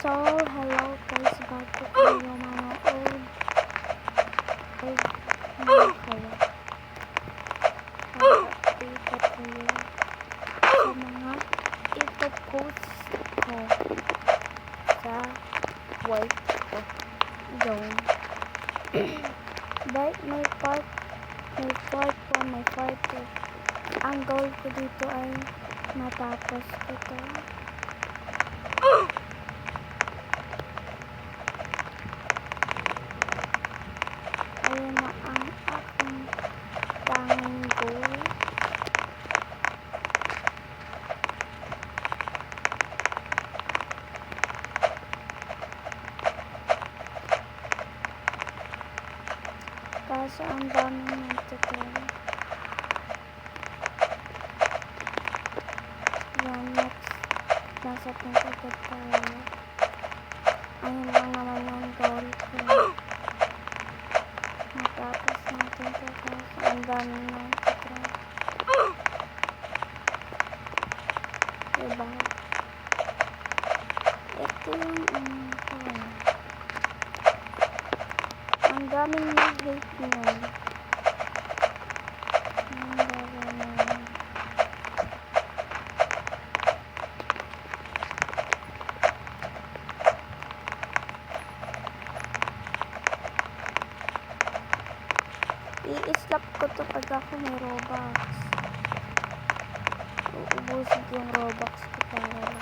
So, hello guys, bago kayo manood mga kayo updated kayo sa mga ipopost ko sa work ko doon. Dahil may part 1, may part 2. Ang goal ko dito ay matapos ko to. Ayun na ang aking tanging goal. Kaso ang daming nagtutuloy. Yan, next. Nasa pagkagad tayo. Ayun lang naman yung goal ko. Matapos natin ito kasi ang daming nagtutuloy. Diba? Ito yung ang daming na-hate nun. I-slap ko to pag ako may Robux. Uubusin ko yung Robux ko para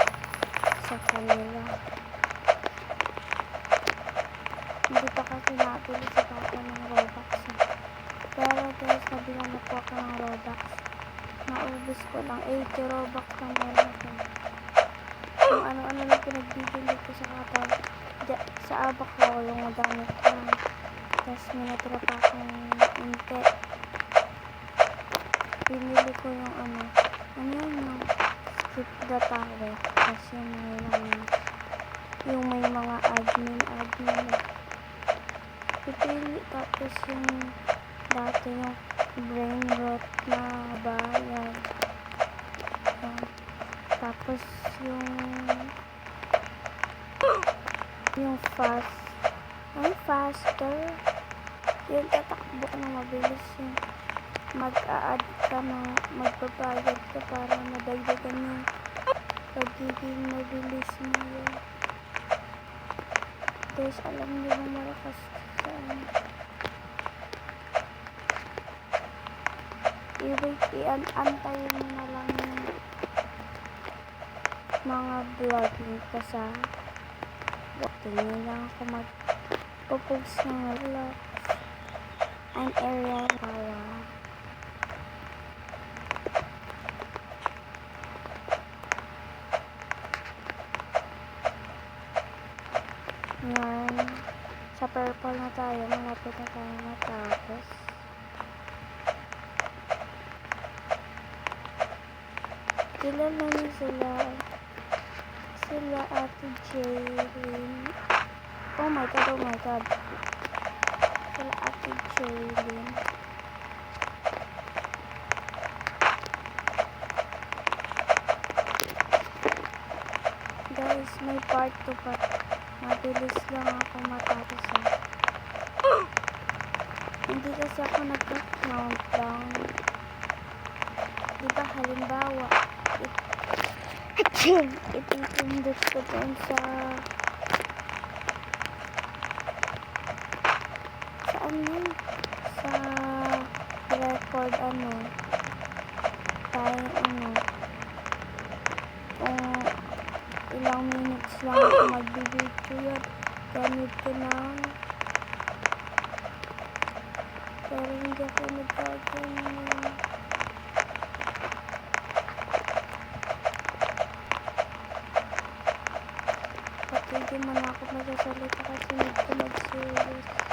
sa kanila. Hindi pa kasi nabili sa papa ng Robux. Pero guys, nabilan na po ako ng Robux. Naubos ko lang 80 Robux na meron ko. Kung ano-ano lang pinagbibili ko sa kapal. Sa abak ko yung madamit lang. Tapos may natira pa akong inte. Binili ko yung ano yun, yung skip the tower. Kasi yung may mga admin. Pipili tapos yung dati yung brain rot na bayan. Tapos yung faster yung tatakbo ka na mabilis yung mag-a-add ka na magbabayad ka para madagdagan yung pagiging mabilis mo yun. Guys, alam niyo ba malakas sa i-antayin mo na lang yung mga vlogging ka sa tingin lang ako mag-post ng vlogs. I'm Ariel Pawa. Yan. Sa purple na tayo. Malapit na tayo matapos. Kilala niyo sila Ate Jaylin. Oh my god. Sila Ate Jaylin. Guys, may part 2 pa. Mabilis lang ako matapos. Hindi kasi ako nag-countdown. Diba halimbawa, itipindot ko doon sa record tayo kung ilang minutes lang ako magbibidyo yan gamit ko lang, pero hindi ako nagkaganon. Pati di man ako magsasalita kasi hindi ko mag-serious.